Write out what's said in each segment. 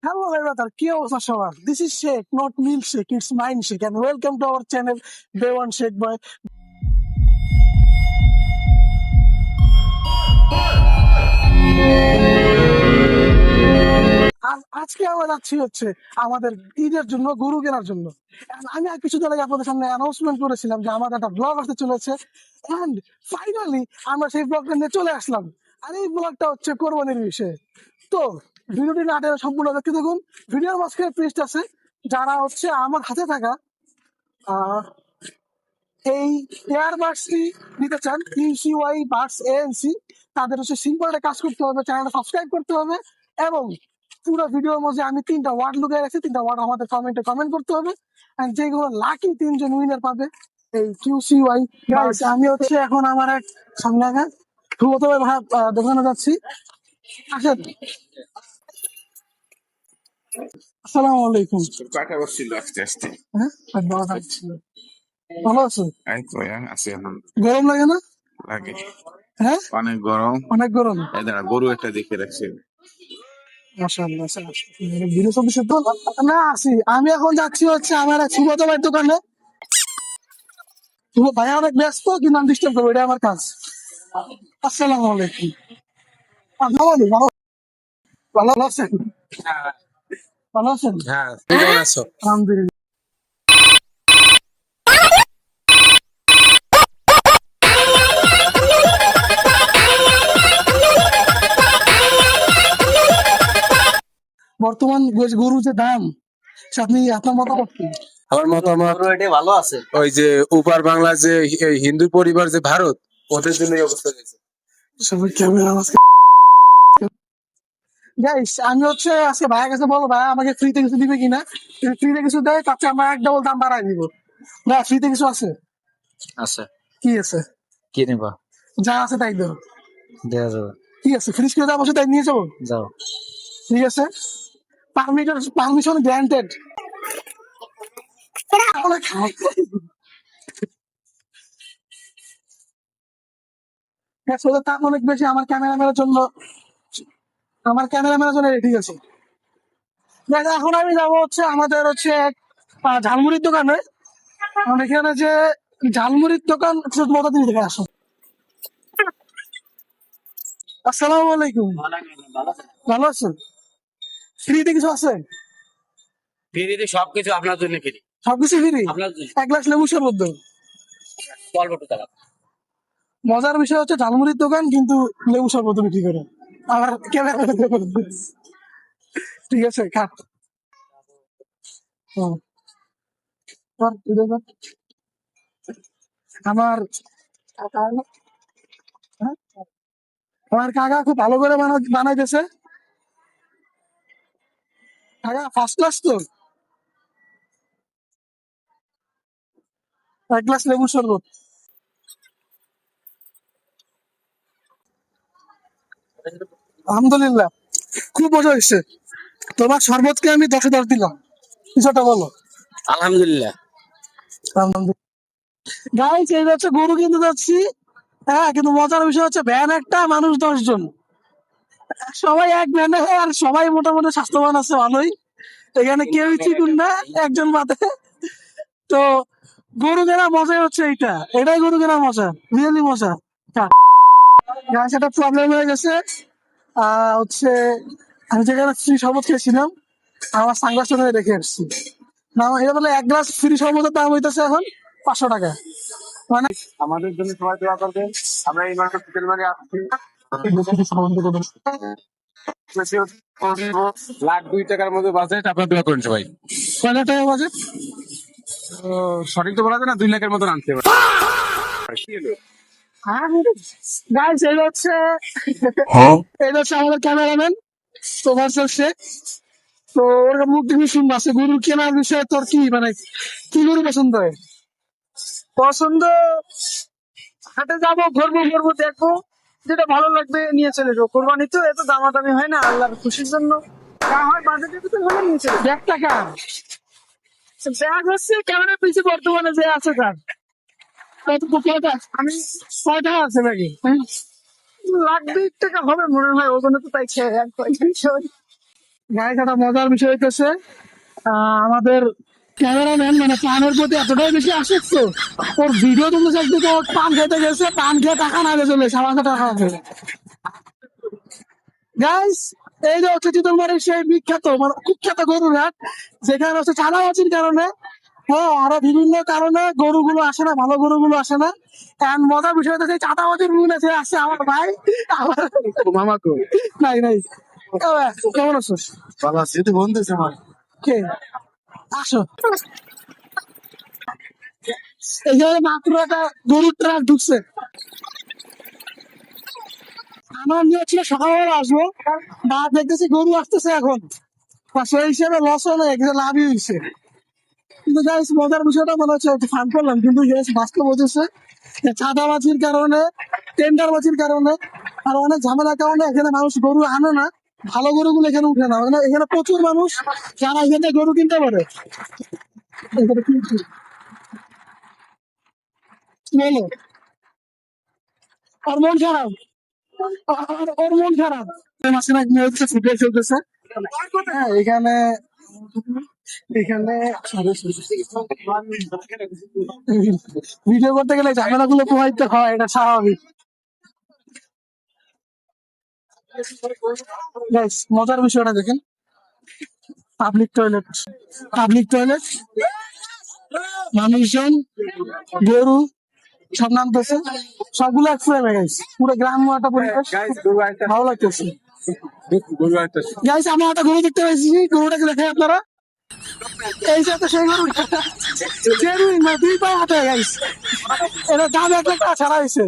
Hello, brother. কি অবস্থা সবার? This is Sheikh, not Milkshake. It's Mindshake, and welcome to our channel, Day One Shake Boy. আজকে আমরা যাচ্ছি হচ্ছে আমাদের ঈদের জন্য গরু কেনার জন্য। And আমি আর কিছুদিন আগে আপনাদের সামনে অ্যানাউন্সমেন্ট করেছিলাম যে আমাদের একটা ব্লগ আসতে চলেছে, এন্ড ফাইনালি আমরা সেই ব্লগটা নিয়ে চলে আসলাম। আর এই ব্লগটা হচ্ছে কোরবানির বিষয়ে। তো ভিডিওটি না টেনে সম্পূর্ণ দেখতে দেখুন। ভিডিওর মাঝখানে পেস্ট আছে, যারা হচ্ছে আমার হাতে থাকা আহ এই এয়ারবাডসটি নিতে চান, ইউসিওয়াই বাডস এএনসি, তাদের হচ্ছে সিম্পল একটা কাজ করতে হবে, চ্যানেলটা সাবস্ক্রাইব করতে হবে এবং পুরো ভিডিওর মধ্যে আমি 3টা ওয়ার্ড লুকিয়ে রাখছি, 3টা ওয়ার্ড আমাদের কমেন্টে কমেন্ট করতে হবে, এন্ড যেগুলো লাকি 3জন উইনার পাবে এই কিউসিওয়াই। গাইস, আমি হচ্ছে এখন আমার এক সামনে প্রথমে দোকানে যাচ্ছি। আসেন। আসসালামু আলাইকুম। কাটা বসছিল আস্তে আস্তে। হ্যাঁ, ভালো থাকছিল। ভালো আছো? এই তো আছি এখন। গরম লাগে না? লাগে, হ্যাঁ, অনেক গরম। অনেক গরম। এই দাঁড়া, গরু একটা দেখে রাখছি। মাশাআল্লাহ, ভিডিও চলতেছে তো? না, আছি। আমি এখন যাচ্ছি হচ্ছে আমার এক সুগত ভাইয়ের দোকানে। তুমি ভাই অনেক ব্যস্ত, কিন্তু আমি ডিস্টার্ব করবো, এটা আমার কাজ। আসসালামু আলাইকুম। ভালো ভালো আছেন? ভালো আছেন? হ্যাঁ, তুমি কেমন আছো? আলহামদুলিল্লাহ। বর্তমান গরুর যে দাম, সে আপনি আপনার মতামত কি? আমার মতামত এটা ভালো আছে। ওই যে উপার বাংলা যে এই হিন্দু পরিবার যে ভারত, ওদের জন্য এই অবস্থা হয়েছে। সবাই ক্যামেরা গাইস, আমি হচ্ছে আজকে ভাইয়ের কাছে বলবো ভাই আমাকে ফ্রিতে কিছু দিবে কিনা। ফ্রিতে কিছু দেয় তার চেয়ে আমরা এক ডাবল দাম বাড়াই দিব। না, ফ্রিতে কিছু আছে? আছে। কি আছে? কি নিবা? যা আছে তাই দেবো। দেয়া যাবে। ঠিক আছে, ফ্রিজ করে যা বসে তাই নিয়ে যাবো। যাও। ঠিক আছে, পারমিশন গ্রান্টেড। ওদের দাম অনেক বেশি আমার ক্যামেরাম্যানের জন্য। ঠিক আছে। দেখ, এখন আমি যাবো হচ্ছে আমাদের হচ্ছে এক ঝালমুড়ির দোকানে। কারণ এখানে যে ঝালমুড়ির দোকান মতো তিনি দেখে আসো। আসসালামু আলাইকুম। ভালো আছেন? ফ্রিতে কিছু আছে? ফ্রিতে সবকিছু আপনার জন্য ফ্রি। সবকিছু ফ্রি? আপনার জন্য। এক গ্লাস লেবু শরবত দেবো। অল্প টাকা। মজার বিষয় হচ্ছে ঝালমুড়ির দোকান, কিন্তু লেবু শরবত বিক্রি করে। আমার ক্যামেরা। ঠিক আছে, কাট। হুম, কর, এটা কর। আমার কাকা হলো, হ্যাঁ? আমার কাকা খুব ভালো করে বানাইতেছে। কাকা ফার্স্ট ক্লাস তো। এক গ্লাস লেবু শরবত। আলহামদুলিল্লাহ, খুব মজা হয়েছে। তোমার শরবতকে আমি 10-10 দিলাম। কিছুটা বলো। আলহামদুলিল্লাহ। গাইস, এই হচ্ছে গরু কিনতে যাচ্ছি। হ্যাঁ, কিন্তু মজার বিষয় হচ্ছে ভ্যান একটা, মানুষ 10 জন। সবাই এক ভ্যানে, আর সবাই মোটামুটি স্বাস্থ্যবান আছে ভালোই। এখানে কেউই চিকুন না, একজন বাদে। তো গরু কেনার মজাই হচ্ছে এইটা, এটাই গরু কেনার মজা, রিয়েলি মজা। গাইস, একটা প্রবলেম হয়ে গেছে। হচ্ছে আমি যেখানে ফ্রি শরবত খেয়েছিলাম, আমার সানগ্লাসটা রেখে এসেছি। না, এটা বলে এক গ্লাস ফ্রি শরবতের দাম হইতেছে এখন 500 টাকা। মানে আমাদের জন্য সবাই দোয়া করবেন। আমরা এই মাসে হোটেল মানে আসছি লাখ 2 টাকার মধ্যে বাজেট, আপনারা দোয়া করেন সবাই। কয় লাখ টাকা বাজেট? তো সঠিক তো বলা যায় না, 2 লাখের মতো আনতে পারে। গাইস, এটা হচ্ছে আমাদের ক্যামেরাম্যান তোমার শেখ। তো ওর মুখ থেকে শুনবো আছে গরু কেনার বিষয়ে তোর কি মানে কি গরু পছন্দ হয়? পছন্দ, হাটে যাবো, ঘুরবো দেখবো, যেটা ভালো লাগবে নিয়ে চলে যাবো। কোরবানি তো এত দামাদামি হয় না, আল্লাহর খুশির জন্য যা হয় বাজেটের ভিতরে হলে নিয়ে চলে। ব্যাগ টাকা, ব্যাগ হচ্ছে ক্যামেরার পিছিয়ে বর্তমানে যে আছে তার কয়টা আমি কয়টা আছে ব্যাগে? লাখ 2 টাকা হবে মনে হয়, ওজনে তো তাই খেয়ে গাইস একটা মজার বিষয় হইতেছে আমাদের ক্যামেরাম্যান মানে পানের প্রতি এতটাই বেশি আসক্ত, ওর ভিডিও তুলতে একদিকে ওর পান খেতে গেছে, পান খেয়ে টাকা না দিয়ে চলে এসে আমাকে টাকা আছে। গাইস এই যে হচ্ছে চিতলমারির সেই বিখ্যাত মানে কুখ্যাত গরুর হাট, যেখানে হচ্ছে চাঁদাবাজির কারণে, হ্যাঁ আরো বিভিন্ন কারণে গরুগুলো আসে না, ভালো গরুগুলো আসে না। এন্ড মজার বিষয় হচ্ছে চাঁদাবাজির রুল আছে আসছে আমার ভাই, আমার মামা কো নাই নাই। কেমন আছিস? বাবা সেতু বন্ধুছে আমার কে আসো, এইখানে মাত্র একটা গরুর ট্রাক ঢুকছে। আমার নিয়ে ছিল সকালবেলা আসবো, বা দেখতেছি গরু আসতেছে এখন, বা সেই হিসেবে লস হয় না, এখানে লাভই হয়েছে। কিন্তু গাইস মজার বিষয়টা মনে হচ্ছে একটু ফান করলাম, কিন্তু গাইস বাস্তব হচ্ছে চাঁদাবাজির কারণে, টেন্ডারবাজির কারণে আর অনেক ঝামেলার কারণে এখানে মানুষ গরু আনে না, ভালো গরুগুলো এখানে উঠে না। মানে এখানে প্রচুর মানুষ যারা এখানে গরু কিনতে পারে। এখানে কি বলো, আর মন খারাপ, ওর মন খারাপ। মাসিনা ফুটে চলতেছে, হ্যাঁ এখানে এখানে ভিডিও করতে গেলে ঝামেলা গুলো পোহাইতে হয়, এটা স্বাভাবিক। Guys, মজার বিষয়টা দেখেন, পাবলিক টয়লেট, পাবলিক টয়লেট, মানুষজন, গরু সব নামতেছে, সবগুলো এক ফ্রেমে গাইস, পুরো গ্রাম্য একটা পরিবেশ, ভালো লাগতেছে। গরু একটা গাইস আমরা একটা গরু দেখতে পাইছি, গরুটাকে দেখেন আপনারা, এই যে একটা সেই গরু জেনুইন মানে দুই পায়ে হাঁটে গাইস, এটা দাম 1 লাখ টাকা ছাড়া হয়েছে।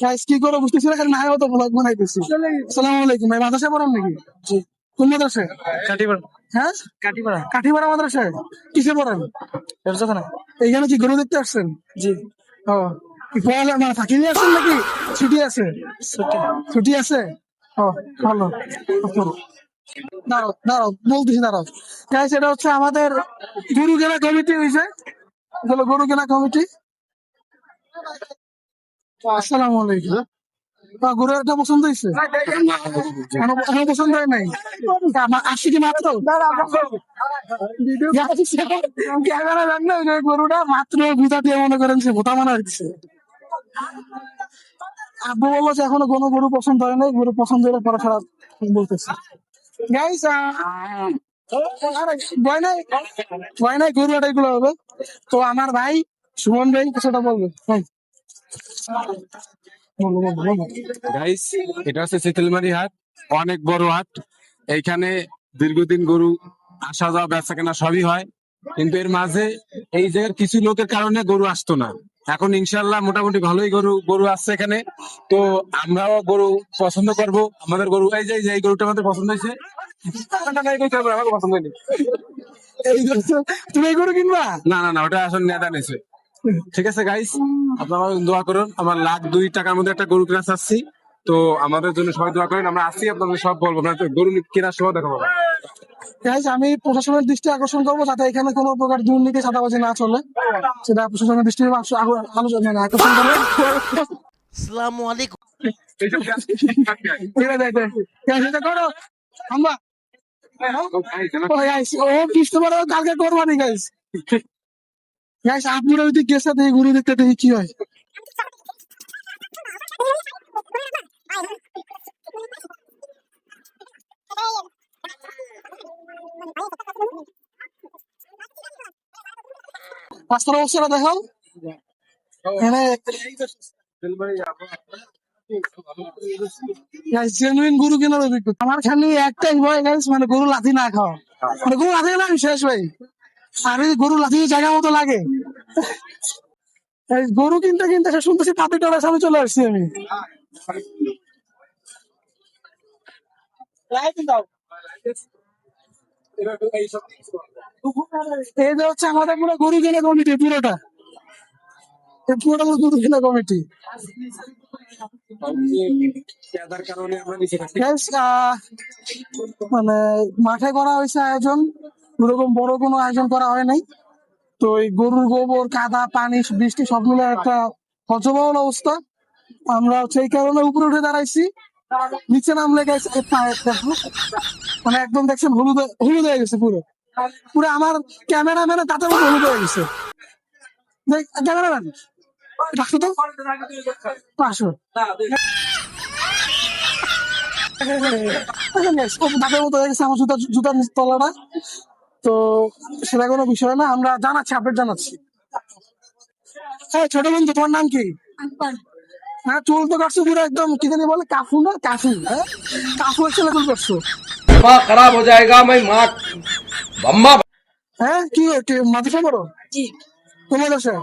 গাইস কি করে বুঝতেছি না, খালি নাই হতো ব্লগ বানাইতেছি। আসসালামু আলাইকুম ভাই, মাদ্রাসা পড়ান নাকি? জি। কোন মাদ্রাসায়? কাটিপাড়া। হ্যাঁ কাটিপাড়া, কাটিপাড়া মাদ্রাসায় কিসে পড়েন? এখানে। এইখানে কি গরু দেখতে আসছেন? জি। ও কি পড়ালে মানে ফাঁকি নিয়ে আসছেন নাকি ছুটি আছে? ছুটি, ছুটি আছে। ও ভালো, দাঁড়াও দাঁড়াও বলতেছি, দাঁড়াও। গাইস এটা হচ্ছে আমাদের গরু কেনা কমিটি হয়েছে, এগুলো গরু কেনা কমিটি। আসসালামু আলাইকুম। গরু একটা পছন্দ হয়েছে? এখনো পছন্দ হয় নাই, আসছি কি মাত্র ক্যামেরা দেন না, ওই গরুটা মাত্র গুতা দিয়ে মনে করেন সে ভোতা মানা দিচ্ছে। আব্বু বললো যে এখনো কোনো গরু পছন্দ হয় নাই, গরু পছন্দ হলে পরে খারাপ বলতেছে। গাইস ভয় নাই, ভয় নাই, গরু এটাইগুলো হবে। তো আমার ভাই সুমন ভাই কিছুটা বলবে ভাই, বলো বলো বলো। গাইস এটা হচ্ছে শীতলমারি হাট, অনেক বড় হাট। এইখানে দীর্ঘদিন গরু আসা যাওয়া বেচা কেনা সবই হয়, কিন্তু এর মাঝে এই জায়গার কিছু লোকের কারণে গরু আসতো না। এখন ইনশাল্লাহ মোটামুটি ভালোই গরু গরু আসছে এখানে। তো আমরাও গরু পছন্দ করব, আমাদের গরু এই যে এই গরুটা আমাদের পছন্দ হয়েছে। আমাকে পছন্দ হয়নি। এই তুমি এই গরু কিনবা? না না না, ওটা আসলে নেতা নিয়েছে। ঠিক আছে গাইস, আপনারা দোয়া করুন, আমার লাখ 2 টাকার মধ্যে একটা গরু কিনা চাচ্ছি। তো আমাদের জন্য সবাই দোয়া করেন, আমরা আসছি আপনাদের সব বলবো, আপনার গরু কেনার সময় দেখাবো। গাইস আমি প্রশাসনের দৃষ্টি আকর্ষণ করবো যাতে এখানে কোনো প্রকার দুর্নীতি চাঁদাবাজি না চলে, সেটা প্রশাসনের দৃষ্টি আলোচনা মানে আকর্ষণ করবে। আসসালামু আলাইকুম। ঠিক আছে, গাইস এটা করো আমরা। ও গাইস ও কিস্তি বড় কালকে করবানি গাইস। গাইস আপনারা ওই দিকে গেছে দেখি গরু দেখতে, দেখি কি হয়। রাস্তার অবস্থাটা দেখাও এখানে। জেনুইন গরু কেনার অভিজ্ঞতা আমার খালি একটাই ভয় গাইস, মানে গরু লাথি না খাওয়া, মানে গরু লাথি না আমি শেষ ভাই। আর এই গরু লাথি জায়গা মতো লাগে, এই গরু কিনতে কিনতে সে শুনতেছি পাপি টলার সামনে চলে আসছি আমি। এই যে হচ্ছে আমাদের পুরো গরু কেনা কমিটি, পুরোটা এই পুরোটা হলো গরু কেনা কমিটি। Guys, মানে মাঠে করা হয়েছে আয়োজন, ওরকম বড় কোনো আয়োজন করা হয় নাই। তো এই গরুর গোবর, কাদা, পানি, বৃষ্টি সব মিলে একটা হজবরল অবস্থা। আমরা হচ্ছে এই কারণে উপরে উঠে দাঁড়াইছি, নিচে নামলে গেছে মানে একদম দেখছেন হলুদ হলুদ হয়ে গেছে পুরো পুরো আমার ক্যামেরাম্যানের দাঁতের মতো হলুদ হয়ে গেছে। ক্যামেরাম্যান ডাকছো তো, আসো। দাঁতের মতো হয়ে গেছে আমার জুতার তলাটা। তো সেটা কোনো বিষয় না, আমরা জানাচ্ছি, আপডেট জানাচ্ছি। হ্যাঁ ছোট বন্ধু, তোমার নাম কি? হ্যাঁ চুল তো কাটছো পুরো একদম কি জানি বলে, কাফু না কাফু? হ্যাঁ কাফু ছেলে চুল কাটছো। दिमाग खराब हो जाएगा मैं मार बम्मा হ্যাঁ কি মাদ্রাসা পড়ো? জি কোন মাদ্রাসা?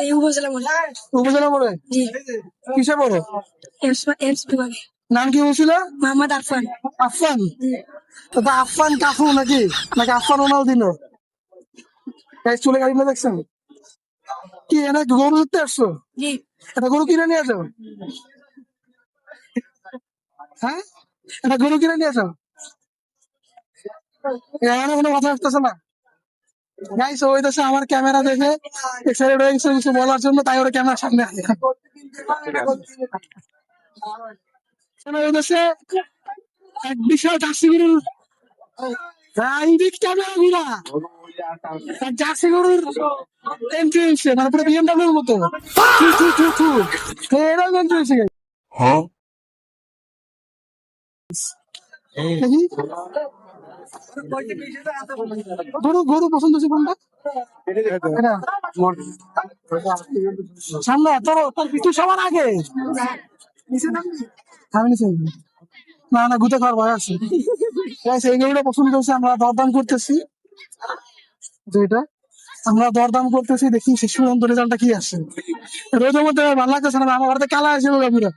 এই উপজেলা মনে উপজেলা পড়ে? জি কিসে পড়ো? এমস বিভাগে নাম কি বলছিল? মোহাম্মদ আরফান। আফফান? তো আফফান কাফু নাকি, নাকি আফফান রোনালদিনো? এই চুলে গাড়ি না দেখছেন কি? এনে গরু ধরতে আসছো? জি এটা গরু কিনে নিয়ে যাও। হ্যাঁ এটা গরু কিনে নিয়ে যাও, এখানে কোনো কথা আসতেছে না। গাইস ওই দেশে আমার ক্যামেরা দেখে এক্সাইটেড হয়ে গেছে কিছু বলার জন্য, তাই ওরা ক্যামেরার সামনে আসে। ওই দেশে এক বিশাল জার্সি গরুর ক্যামেরা গুলা, জার্সি গরুর এন্ট্রি হয়েছে, মানে পুরো বিএমডাব্লিউর মতো এরকম এন্ট্রি হয়েছে। দেখি গরু গরু পছন্দ হচ্ছে কোনটা? এটা? সামনে তোর তুই সবার আগে আমি নিচে নামবি? না না ঘুরতে খাওয়ার ভয় আছে। Guys, এই গরুটা পছন্দ করছে, আমরা দরদাম করতেছি। যেটা আমরা দরদাম করতেছি, দেখি শেষ পর্যন্ত রেজাল্টটা কি আসে। রোদের মধ্যে ভালো লাগতেছে না, আমার ঘরে কালা আছে পুরো।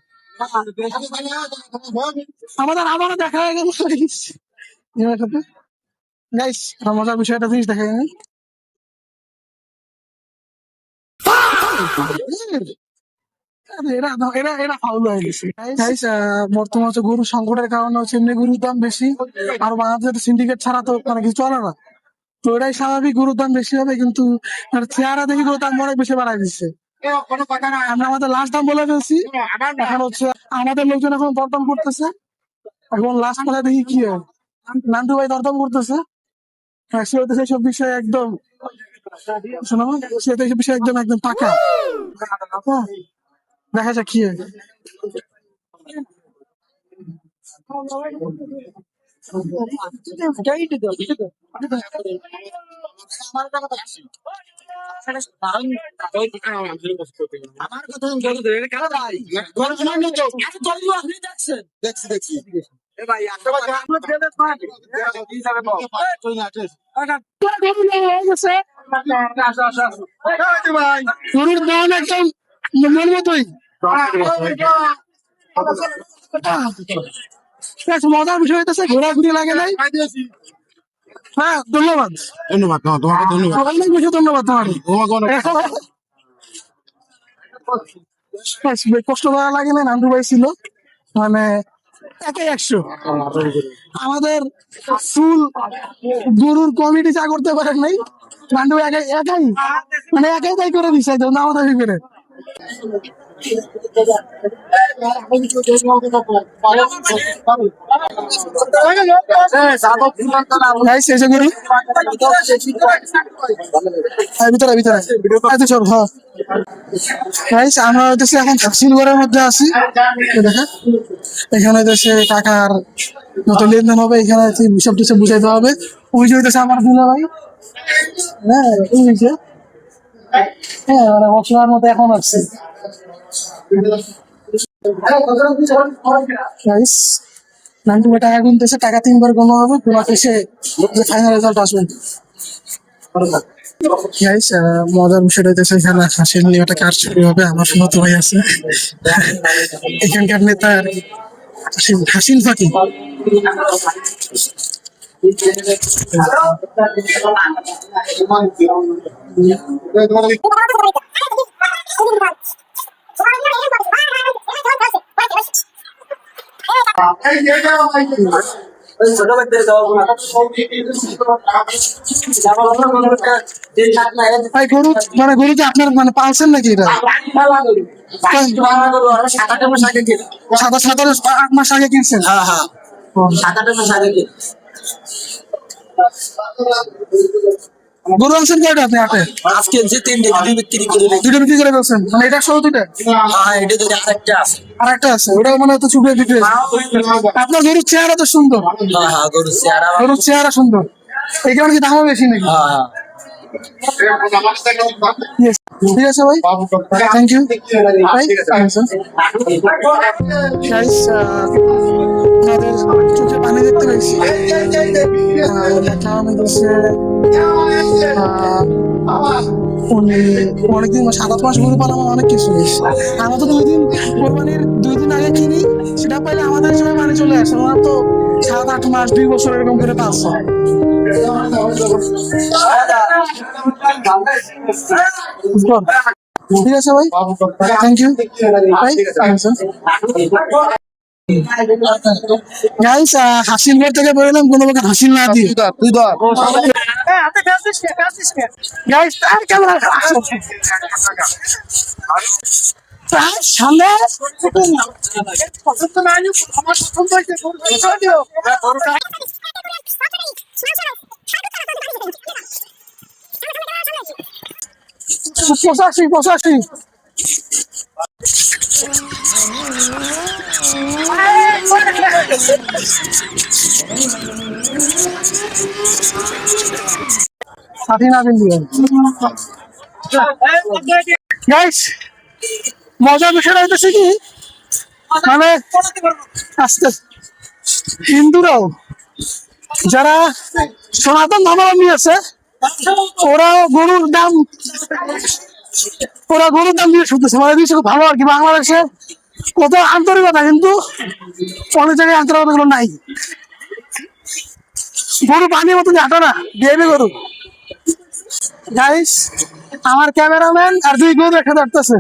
আমাদের আবারও দেখা হয়ে গেল গাইস, মজার বিষয়টা জিনিস দেখা যায়। বর্তমানে হচ্ছে গরুর সংকটের কারণে হচ্ছে এমনি গরুর দাম বেশি, আর বাংলাদেশের সিন্ডিকেট ছাড়া তো মানে কিছু চলে না। তো এটাই স্বাভাবিক, গরুর দাম বেশি হবে, কিন্তু চেহারা দেখি গরুর দাম অনেক বেশি বাড়াই দিচ্ছে। আমরা আমাদের লাস্ট দাম বলে ফেলছি, এখন হচ্ছে আমাদের লোকজন এখন দরদাম করতেছে। এখন লাস্ট বলে দেখি কি হয়। নান্টু ভাই দরদাম করতেছে, সে হইতেছে সব বিষয়ে একদম শোনো, সে তো এইসব বিষয়ে একদম একদম পাকা। দেখা যাক কি হয়। গরুর দাম একদম মন মতোই। মজার বিষয় হইতেছে ঘোরাঘুরি লাগে নাই। হ্যাঁ ধন্যবাদ ধন্যবাদ তোমাকে, ধন্যবাদ। অনেক বেশি ধন্যবাদ তোমাকে। কষ্ট করা লাগে না, নান্টু ভাই ছিল মানে একাই 100। আমাদের ফুল গরুর কমিটি চা করতে পারেন নাই, নান্টু ভাই একাই একাই মানে একাই তাই করে দিচ্ছে আমাদের করে। ভিতরে ভিতরে চল। হ্যাঁ আমরা হইতেছি এখন হাসিলগড়ের মধ্যে আছি। দেখা এখানে হইতেছে টাকার মতো লেনদেন হবে, এখানে সব কিছু বুঝাইতে হবে। ওই যে হইতেছে আমার দুলা ভাই। হ্যাঁ ওই যে হ্যাঁ মানে বছরের মতো এখন আসছে। নান্টু ভাই টাকা গুনতেছে, টাকা 3 বার গোনা হবে, গোনা শেষে ফাইনাল রেজাল্ট আসবে। গাইস মজার বিষয়টা হইতেছে এখানে হাসিল নিয়ে একটা কাজ শুরু হবে, আমার সময় তো ভাই আছে এখানকার নেতা হাসিল ফাঁকি। ভাই গরু মানে গরু কি আপনার মানে পালছেন নাকি এটা? সাদা সাদা 8 মাস আগে কিনছেন? গরু আনছেন কয়টা আপনি হাটে? আজকে যে তিনটে দুটো বিক্রি করে দুটো বিক্রি করে ফেলছেন মানে এটা সহ দুইটা? হ্যাঁ এটা যদি আরেকটা আছে আর একটা আছে ওটাও মানে তো চুপে বিক্রি হয়েছে। আপনার গরুর চেহারা তো সুন্দর, হ্যাঁ গরু চেহারা গরুর চেহারা সুন্দর, এই কারণে কি দামও বেশি নাকি? Yes. ঠিক আছে ভাই, থ্যাংক ইউ ভাই। Guys, আমাদের চোখে পানি দেখতে পেয়েছি। দেখা হচ্ছে উনি অনেকদিন 7-8 মাস গরু পালাম, অনেক কিছু। আমরা তো 2 দিন কোরবানির 2 দিন আগে কিনি, সেটা পাইলে আমাদের সময় পানি চলে আসে। ওরা তো 7-8 মাস 2 বছর এরকম করে পাচ্ছে। ঠিক আছে ভাই, থ্যাংক ইউ ভাই। গাইস, হাসিলগড় থেকে বেরোলাম কোনো প্রকার হাসিল না দিয়ে। গাইস তার ক্যামেরা সামনে পঁচাশি 60 না দিন দিবেন। গাইস মজার বিষয়টা হইতেছে কি, মানে আস্তে হিন্দুরাও যারা সনাতন ধর্মাবলম্বী আছে ওরা গরুর দাম দিয়ে শুনতেছে, মানে বিষয় ভালো আর কি। বাংলাদেশে কত আন্তরিকতা, কিন্তু অনেক জায়গায় আন্তরিকতা গুলো নাই। গরু পানির মতো হাঁটো না, দেবে গরু। গাইস আমার ক্যামেরাম্যান আর 2 গরু দেখা ধরতেছে।